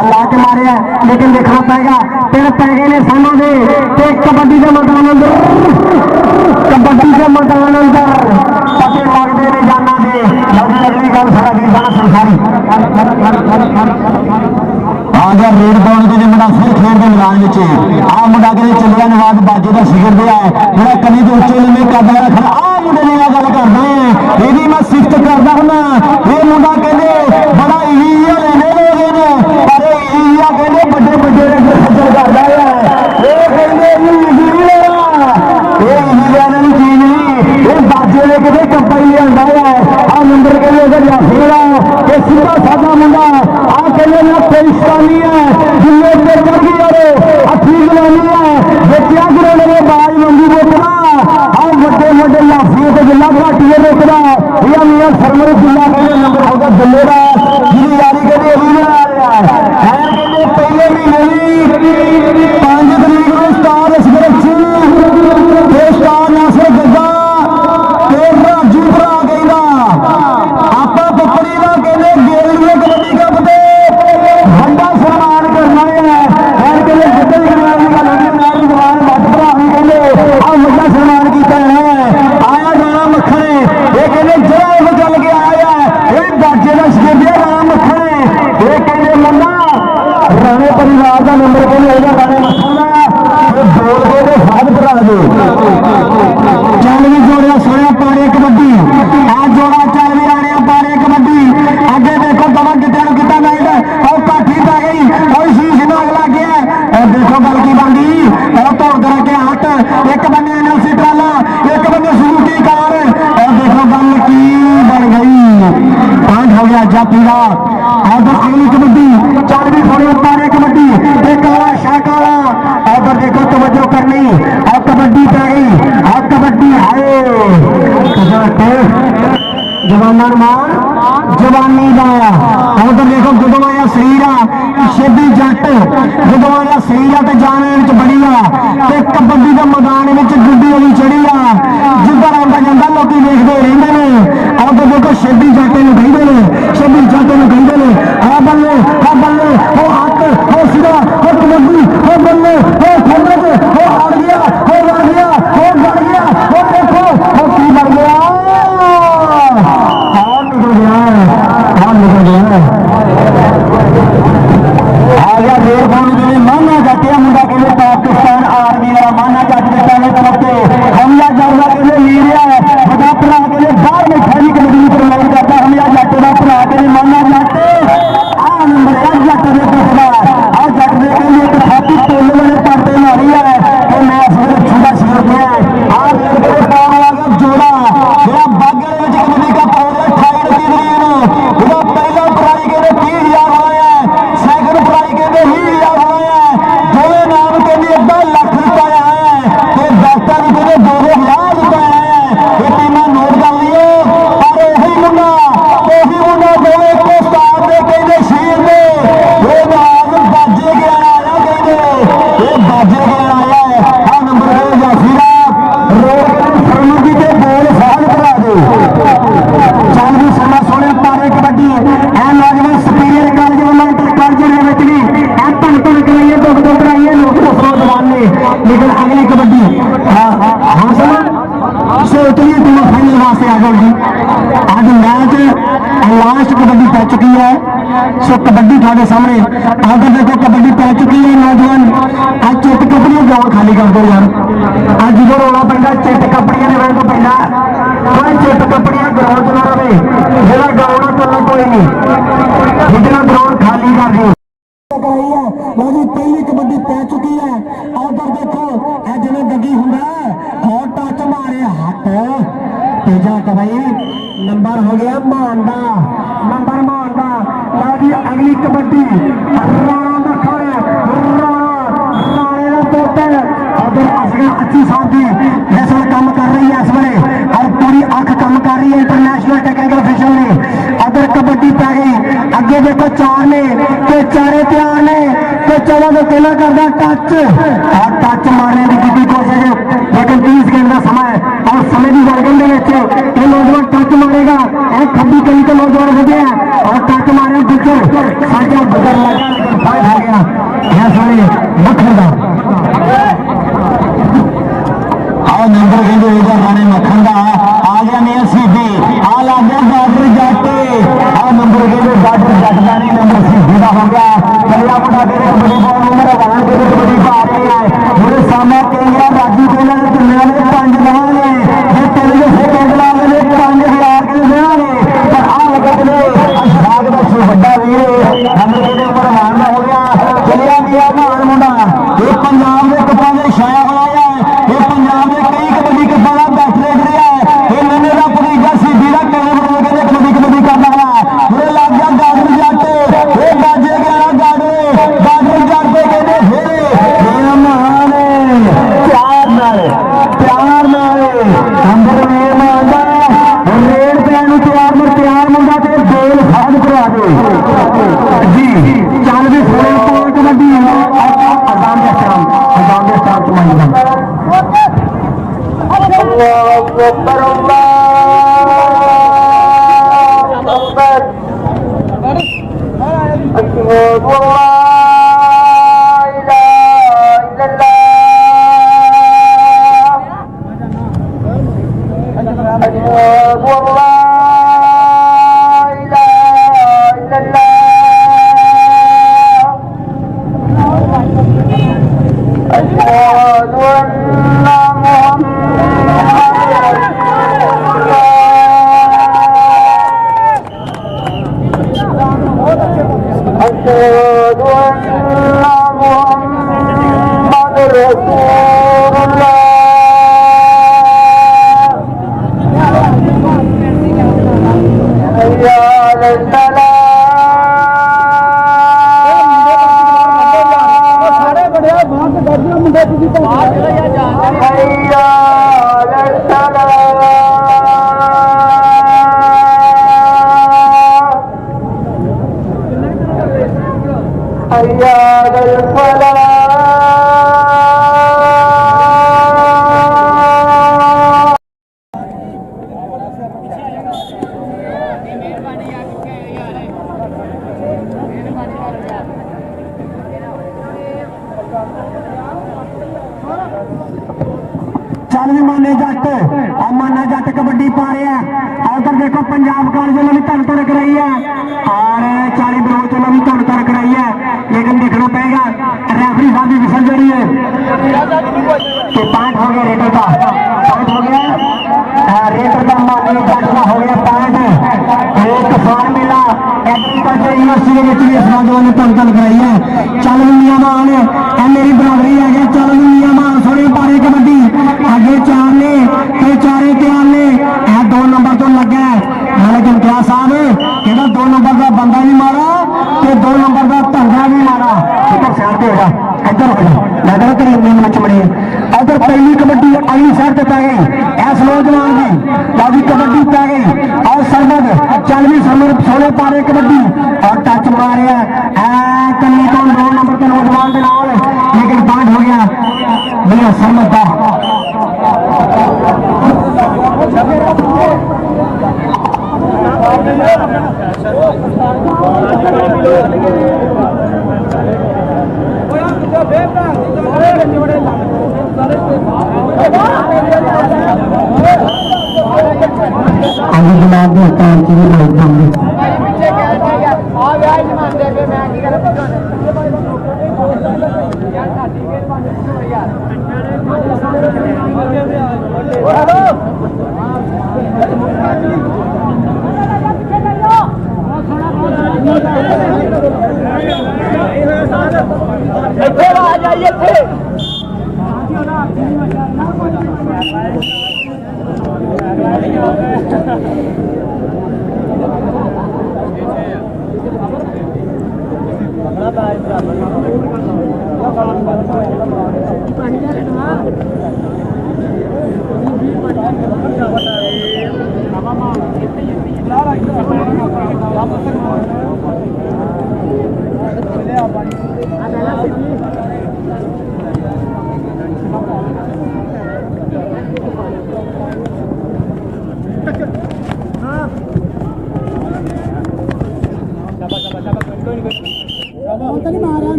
अल्लाह के मारे है लेकिन देखना पड़ेगा तेरे पैगे ने सामने दे कबड्डी के मैदान अंदर कबड्डी के मैदान अंदर पते मांगते ने जाना दे अगली गल सारा वीर जाना संसारी आगे रेड पाने के मुंडा फिर खेल के मैदान में आ मुंडा के चलिया नवाज बाजी का शिखर दिया है मेरा कभी तो उच्चे लम्बे करता रखना आ मुंडे ने गल करते हैं यदि मैं सिफत करता हूं ये मुंडा कहते बड़ा ईजिया लेने लोगे ने पर ईजिया कहते बड़े बड़े सज्जन करता है ये कहते ईजी नहीं लेना ये ईजी लेने की चीज नहीं ये बाजे ने कहते कंपनी लिया है आ नंबर के लिए अगर याफेरा ये सीधा साधा मुंडा आ कहते ना परिश्रमी है जिले पे चढ़ गई और ठीक लानी है ये क्या करोगे ये बाज मंगी बोतना और बड़े बड़े लाफियों को जिला घाटी रोकना या मियां सरमर जिला का नंबर होगा दिल्ली का जिली जारी के लिए अभी आ रहा है कहते पहले महीने 5 तारीख को स्टार स्टार नासिर गद्दा राजू भरा कहना आपा पपड़ी का कहते गेलियों कबड्डी का पते बड़ा सम्मान करना है कहते जितने सम्मान किया है आया राणा मक्खन ये कहते जरा चल के आया ये बाजे का शिखर राणा मक्खन ये कहते मुंडा राणे परिवार का नंबर को लेगा राणे मक्खन बोल के फाद करा दो चल भी जोड़िया सोया पारे कबड्डी आज जोड़ा चल भी राणे पारे कबड्डी आगे देखो दवा कितना नाइट और काठी पै गई और शीश में अगला गया और देखो गल की बंदी और तोड़ कर के हाथ एक बंदे एनएलसी ट्राला एक बंदे सुजुकी कार सीरा उधर अगली कबड्डी 94 थोड़े उतारे कबड्डी काला शाह काला उधर देखो तवज्जो करनी और कबड्डी पे गई और कबड्डी जवाना मार जवानी लाया उधर देखो जो आया शरीर शेबी जट जो आया शरीर तो जाने बड़ी कबड्डी के मैदान में गुड्डी वाली चढ़ी जिधर आता जाता लोग देखते रहते हैं उधर देखो शेबी जाटे कहते हैं शेबी जाटे कहते हैं आ बल्ले वो हाथ वो सीधा वो कबड्डी वो बल्ले वो खंडे वो हार गया वो लड़ गया वो गड़ गया वो देखो वो की लड़ गया आ गया देर पानी जिन्हें माना जाते मुंडा कहते पाकिस्तान आर्मी वाला माना जाते पहले तरफ से हमला जाऊंगा कहते लीरिया बड़ा भरा कहते बाहर में खड़ी कबड्डी पर लड़ जाता हमला जाते का भरा कहते माना जाते आ नंबर 1 जाते दे पुछदा आ जट दे कहते एक छाती टोले वाले पड़ते मारी है तो मैं फिर छुड़ा छोड़ दिया आ मेरे पास आ गया जोड़ा मेरा बागड़ में कबड्डी का पावर 28 ਇਹਦਾ ਪਹਿਲਾ ਪ੍ਰਾਈਜ਼ ਕਹਿੰਦੇ 30,000 ਹੋਇਆ ਹੈ ਸੈਕੰਡ ਪ੍ਰਾਈਜ਼ ਕਹਿੰਦੇ 20,000 ਹੋਇਆ ਹੈ ਦੋਵੇਂ ਨਾਮ ਕਹਿੰਦੇ ਅੱਧਾ ਲੱਖ ਰੁਪਇਆ ਹੈ ਤੇ ਦਸਤਾਂ ਨੂੰ ਕਹਿੰਦੇ 2,000 ਰੁਪਇਆ ਹੈ ਇਹ ਟੀਮਾਂ ਨੋਟ ਕਰ ਲਈਓ ਪਰ ਇਹੀ ਮੁੰਡਾ ਦੋਵੇਂ ਇੱਕੋ ਸਟਾਰ ਦੇ ਕਹਿੰਦੇ ਸ਼ੀਰ ਨੇ ਇਹ ਨਾਮ ਬਾਜੇ ਗਿਆ ਆਇਆ ਕਹਿੰਦੇ ਇਹ ਬਾਜੇ ਗਿਆ ਆਇਆ ਹੈ ਆ ਨੰਬਰ ਦੇ ਜਾਫੀਰਾ ਰੋਡ ਕਹਿੰਦੇ ਸਾਨੂੰ ਕੀ ਤੇ ਬੋਲ ਸਾਹ ਕਰਾ ਦਿਓ ਚੱਲ ਵੀ ਸਮਾਂ ਸੋਹਣੇ ਪਾਰੇ कबड्डी नौजवान सुपीरियर कॉलेज वोलंटियर कॉलेज भी धन धन कराइए दुख दुख कराइए नौजवान ने लेकिन अगली कबड्डी हौसला उतरिए टीम फाइनल वास्ते आ जाओ जी आज मैच लास्ट कबड्डी पै चुकी है सो कबड्डी थोड़े सामने अगर देखो कबड्डी पै चुकी है नौजवान आज चिट कपड़ियां ग्राउंड खाली कर दो यार आज जो रौला पैदा चिट कपड़ियां ने तो पैदा कोई चिट कपड़ियां ग्राउंड ना रहे ਜਿਹੜਾ ਗਰਾਊਂਡ ਚੱਲਣਾ ਕੋਈ ਨਹੀਂ ਜਿੱਦਣਾ ਗਰਾਊਂਡ ਖਾਲੀ ਕਰ ਦਿਓ ਕਰਾਈ ਹੈ ਲਓ ਜੀ ਪਹਿਲੀ ਕਬੱਡੀ ਪੈ ਚੁੱਕੀ ਹੈ ਉਧਰ ਦੇਖੋ ਇਹ ਜਿਵੇਂ ਗੱਗੀ ਹੁੰਦਾ ਹੋਰ ਟੱਚ ਮਾਰੇ ਹੱਥ ਤੇਜਾ ਕਬਾਈ ਨੰਬਰ ਹੋ ਗਿਆ ਮਾਨ ਦਾ ਨੰਬਰ ਮਾਨ ਦਾ ਲਓ ਜੀ ਅਗਲੀ ਕਬੱਡੀ ਰਾਣਾ ਦਾ ਖੜਾ ਰਾਣੇ ਦਾ ਪੋਤਰ ਉਧਰ ਅਸਗਾ 25 ਸਾਲ ਦੀ ਇਸ ਵੇਲੇ ਕੰਮ ਕਰ ਰਹੀ ਹੈ ਇਸ ਵੇਲੇ और पूरी अख कम कर रही है इंटरनेशनल टेक्निकल ऑफिशियल ने अगर कबड्डी पै गई अगे देखो 4 ने ते चारे तैयार ने ते 14 को केला करदा टच और टच मारने की कोशिश लेकिन 30 सेकंड का समय और समय की वर्गन ये नौजवान टच मारेगा खब्बी कली तो नौजवान हो गया और टच मारे बिल्कुल साझा बदल लगा लेकिन फाइट हो गया यह सारे मक्खन का नंबर कहते राणे मक्खन का आ गया मेयर सीधी आ लग गया गाडर जट आ नंबर कहते गाडर जट का नहीं नंबर सीधी का हो गया कलिया मुंडा कहते कबड्डी बॉल नंबर 1 कहते कबड्डी पा रहे हैं मेरे सामने केंद्र राजू केंद्र ने चुनने वाले 5 देवांगे ये तेरे से केंद्र वाले 5,000 के देवांगे पर आ लगते अशफाक का सो बड़ा वीर हम कहते उमर मान का हो गया कलिया दिया मान मुंडा ये पंजाब के कप्तान ने छाया होया है ये पंजाब के कई कबड्डी के बड़ा बैठ रहा है ये नन्हे का भतीजा सीधी का कलर बदल के कबड्डी करना है ये लग गया गाडर जट ये बाजे गया गाडर जट कहते फिर मान प्यार नाल अंदर में मांदा रेड पैन तैयार मुंडा ते गोल साध करा दो जी चल भी थोड़े पार कबड्डी अजान के स्टार चुमाएगा अल्लाह अकबर على الفلاح चल भी माने जट और माना जट कबड्डी पा रहा है। उधर देखो पंजाब कॉलेज ने भी धन धन कराई है और 40 बलोच ने भी धन धन कराई है, लेकिन देखना पड़ेगा रेफरी साहब की विसल जड़ी है कि 5 हो गया रेटर का, 5 हो गया रेटर का, माने जट का हो गया 5। एक किसान मेला एग्रीकल्चर यूनिवर्सिटी के इस नौजवान ने धन धन कराई है। चल भी मियां मान मेरी बराबरी है गया, चल भी मियां मान सोने पारे कबड्डी आगे 4 ने फिर 4 तैयार ने 2 नंबर तो लगा है, लेकिन क्या साहब कहना 2 नंबर का बंदा भी मारा तो 2 नंबर का धंधा भी मारा। इधर साइड पे होगा, इधर हो जा मैं कहना तेरी नींद में चमड़ी इधर पहली कबड्डी अगली साइड पे पै गई ऐस नौजवान की बाजी कबड्डी पै गई और सरमद चल भी सरमद सोने पारे कबड्डी और टच मारे कन्नी तो 2 नंबर के नौजवान के नाल, लेकिन 5 हो गया मेरा सरमद का। अभी जनाब भी होता है कि लोग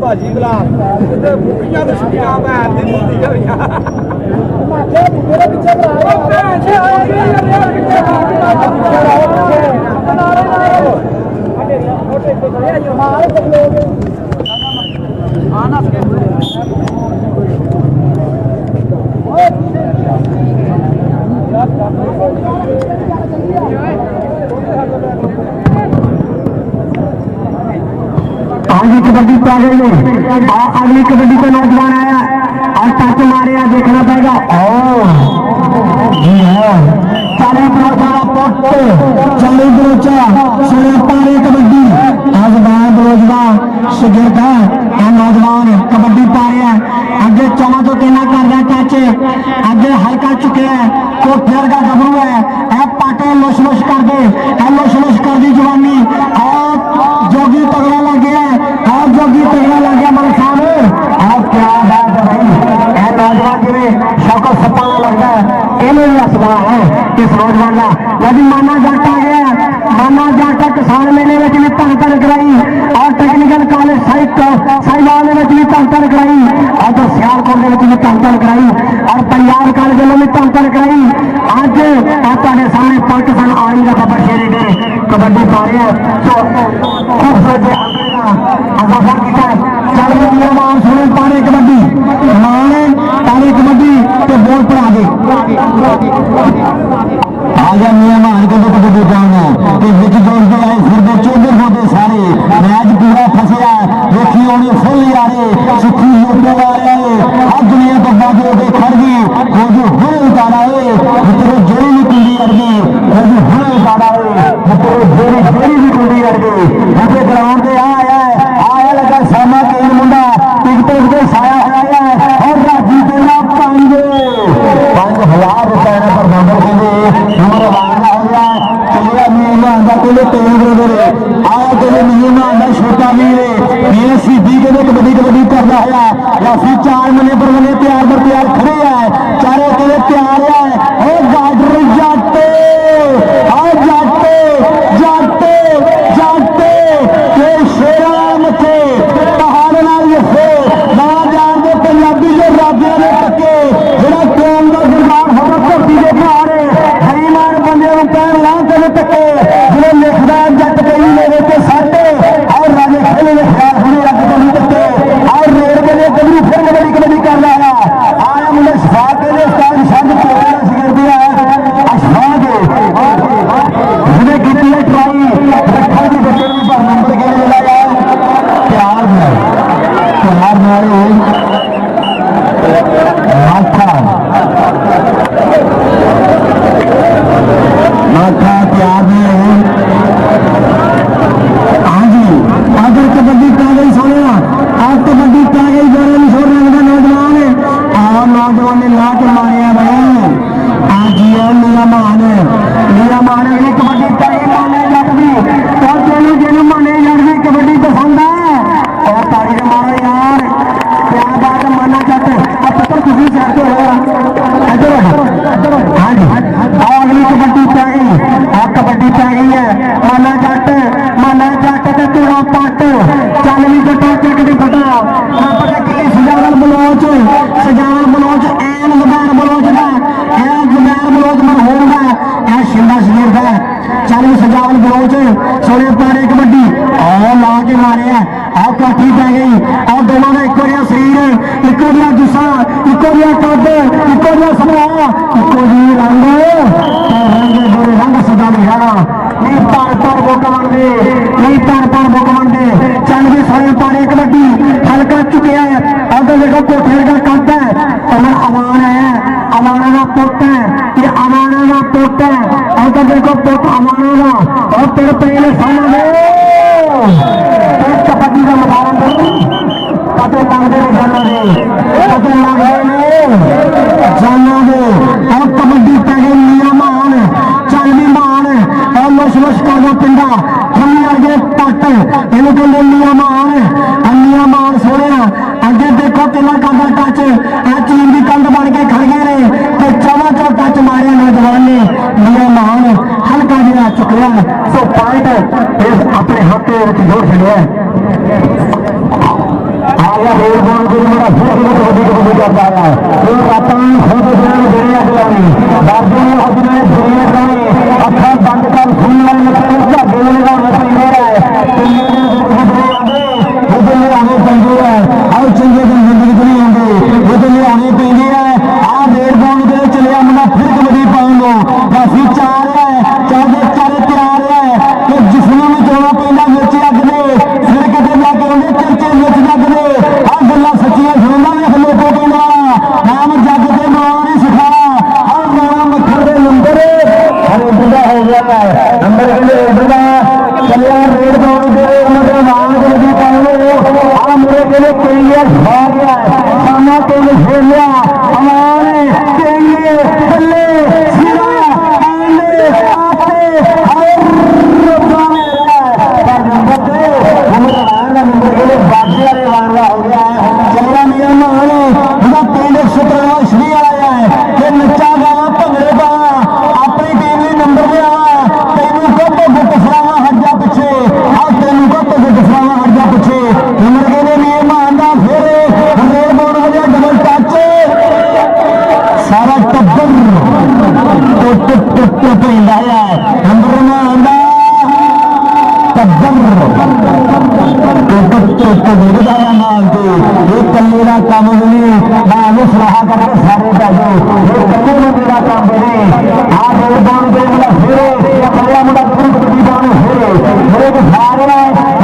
भाजी बुला भुखियां तो छुट्टियां भैन दी मुंडी होइयां माथे भुखे पीछे बुला भैन से आ गई यार पीछे नारे नारे हटेरिया छोटे पे खड़े जो मार सब लोग आना सके आगे कबड्डी पा गई है और अगली कबड्डी का नौजवान आया और टच मारे देखना पड़ेगा। चाली बलोचा चाली बलोचा सोने पारे कबड्डी आज बार बलोचदा शिगिर्द है नौजवान कबड्डी पा रहा है अगे 14 तो 3 कर रहा टच अगे हल्का चुके है कोठे का गबरू है पाटे लुश लुश कर दे लुश लुश कर दी जवानी और जोगी तगड़ा लग गया और जोगी तगड़ा लग गया मलिक साहब और क्या बात है भाई नौजवान जिन्हें शौकत सपा लगता है इन्हें भी असबा है इस नौजवान का यदि माना जट आ गया माना जट किसान मेले में भी धन धन कराई और टेक्निकल कॉलेज साहिवाल में भी धन धन कराई भी धमकन कराई और पंजाब कॉलेज वालों भी धमकन कराई। अज आपके सामने पाकिस्तान आर्मी का बाबा शेरे ने कबड्डी पा रहे हैं। तो खूबसूरत चल मान सुने पाने कबड्डी मान पाने कबड्डी तो बोल पड़ा दे आजा मियां मान के कबड्डी पाना जोड़ते आए फिर चौधर होते सारे मैच पूरा फसिया देखी होनी फुल यारे सुखी होते आ रहे हर दुनिया तो बाकी होते खड़ गई वो जो हुए उतारा है तेरे जोड़ी भी कुंडी अड़ गई वो जो हुए उतारा है तेरे जोड़ी भी कुंडी अड़ गई मुझे ग्राउंड से आया लगा सामा के मुंडा टिकट के साया आया और राजी तेरा 5,000 रुपए पर नंबर के लिए नंबर वांगा हो गया चलिए मेहमान का कोले तेल ब्रदर आया कोले मेहमान का छोटा वीर ये सीधी के लिए कबड्डी कर रहा है या फिर 4 महीने पर बने तैयार खड़े है चारों के लिए तैयार है और गार्डर जाते और जाते जाते जाते के शेराम थे पहाड़ नाल ये ना जान दे पंजाबी जो राज्य ने टके जरा कौम का दरबार होगा धरती के किनारे हरीमान बंदे पैर ला के टके जो लिखदा जट कई मेरे के साथे और राजे खेले ने ख्याल होने लग कभी टके और रेड के लिए कभी फिर कबड्डी कर रहा है आया मुझे शफा के लिए उस्ताद शब्द तोड़ना सिखा दिया है अशफा के जिन्हें की है ट्राई रखा की बच्चे पर नंबर के लिए लगाया प्यार मारे माथा प्यार में हाँ जी अगर कबड्डी पा गई सोने आज कबड्डी पा गई जोरे नहीं छोड़ रहे नौजवान और नौजवान ने ला के मारे हैं भाई आज ये लीला मान एक कबड्डी पाई माने जट भी तो जेनू माने जट भी कबड्डी पसंद है और ताड़ी से मारो यार क्या बात है माना जट अब पुत्र खुशी चाहते हो हाँ जी अगली कबड्डी पै गई कबड्डी पै गई है माना जट ते तेरा पट चल भी जटा चक नहीं पता पता कि सजावल बलोच एन जुबैर बलोच का जुबैर बलोच मरहूम का शिंदा शरीर का चल भी सजावल बलोच सोने पारे कबड्डी और ला के मारे है और काठी पै गई और दोनों का इको जिहा शरीर इको जिहा जुस्सा इको जिहा कद इको जिहा सुभाव इको जी रंग रंग सदा निहारा नहीं पर बुक बनते नहीं पर बुक बनते चल भी सोने पारे कबड्डी हल्का चुकिया है और देखो कोठे का कद है और अमान है अमाना का पुट है ये अमाना का पुट है और देखो पुट अमाना का और तेरे पहले सामने कबड्डी का मुकाबला पते लगते जाना दे और कबड्डी पै गई लिया मान चल भी मान और मुश करना पिंडा थली अगे पट इन्हें कहते लिया मान सोने अगे देखो किला करदा टच चीन की कंध बन के खड़ गए ने तो चवा टच मारे नौजवान ने लिया मान हल्का जिहा चुकया सो पॉइंट अपने हाथ जोड़ छड़िया आया रेल बोल के मेरा फिर कबड्डी करता है तो अपन खुद से दुनिया चलानी बाबू ने अपने दुनिया चलानी अच्छा बंद कर सुन वाले मतलब क्या बोलने का मतलब ये है तो ये आने पेंगे है और चंगे दिन जिंदगी नहीं होंगे वो तो ये आने पेंगे है आप रेल बोल के चले मुंडा फिर कबड्डी पाऊंगा या फिर चार है चारे तैयार है कि जिसने भी जोड़ा पेंदा नीचे अग दे फिर कितने जाके उन्हें चर्चे नीचे जग दे और गल्ला सच्चियां सुनना भी लोगों को नाम जग के मारे सिखा और नाम खड़े नंबर अरे बुढ़ा हो गया है नंबर के लिए बुढ़ा चलिए रेड बोल के मतलब नाम के लिए पाएंगे आ मेरे के लिए कोई ये भाग गया सामना के लिए खेल लिया हमारे के लिए बल्ले सिरा आने आते और नंबर के लिए बाकी वाले वाला हो गया है चलिए मियां मान उसका पिंड सुतरा श्री आया है कि नच्चा गावा भंगड़े पा अपनी टीम ने नंबर लिया तेनू कब गुट फरावा हट जा पिछे और तेनू कब गुट फरावा हट जा पिछे नंबर के लिए मियां मान का फिर रेल बोर्ड हो गया डबल टच तो देखता है नाल से एक कल्ले का काम नहीं ना वो सलाह करके सारे पैसे एक कल्ले में मेरा काम बने आप एक बार दे मुझे फिर कल्ला मुझे पूरी पूरी बार फिर मेरे को सारे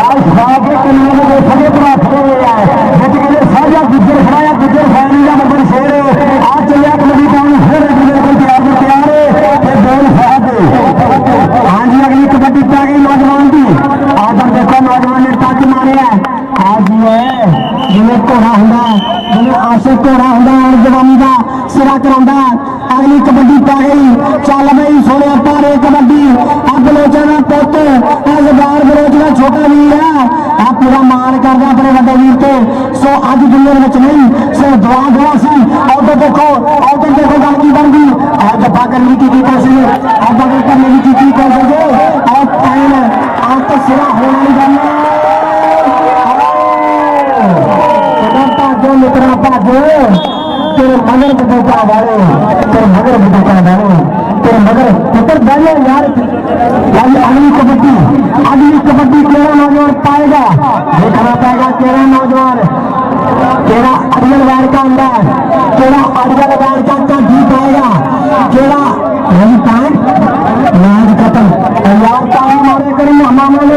आज सारे कल्ले में सभी पूरा फिर है जैसे कि साजा गुजर खड़ा गुजर फैमिली का नंबर शेर आज चलिए कल्ले बार फिर बिल्कुल तैयार है फिर दौड़ साहब हाँ जी अगली कबड्डी पे आ गई नौजवान की आदर देखो नौजवान ने टच मारे आज है जिन्हें घोड़ा होंगे जिन्हें आशिक घोड़ा होंगे और जवानी का सिरा करा अगली कबड्डी पे आ गई चल बई सोने पारे कबड्डी अब बलोचा का पुत जबार बलोच का छोटा वीर है आप पूरा मान करता अपने बड़े वीर से सो अज दुनिया में नहीं सो दुआ दुआ सी औरत देखो गल की बन गई और जफा करने की पैसे अब अगर करने की की पैसे दे और टाइम आज तो सिरा होना ही जाना भाजो मित्रा भाजो तेरे मगर बुटा डालो तेरे मगर बुटा डालो तेरे मगर पुत्र डालो यार अगली कबड्डी केड़ा नौजवान पाएगा देखना पाएगा केड़ा नौजवान केड़ा अड़ियल वार का अंदर केड़ा अड़ियल वार का जी पाएगा केड़ा मैच खत्म यार ताली मारे करी मामले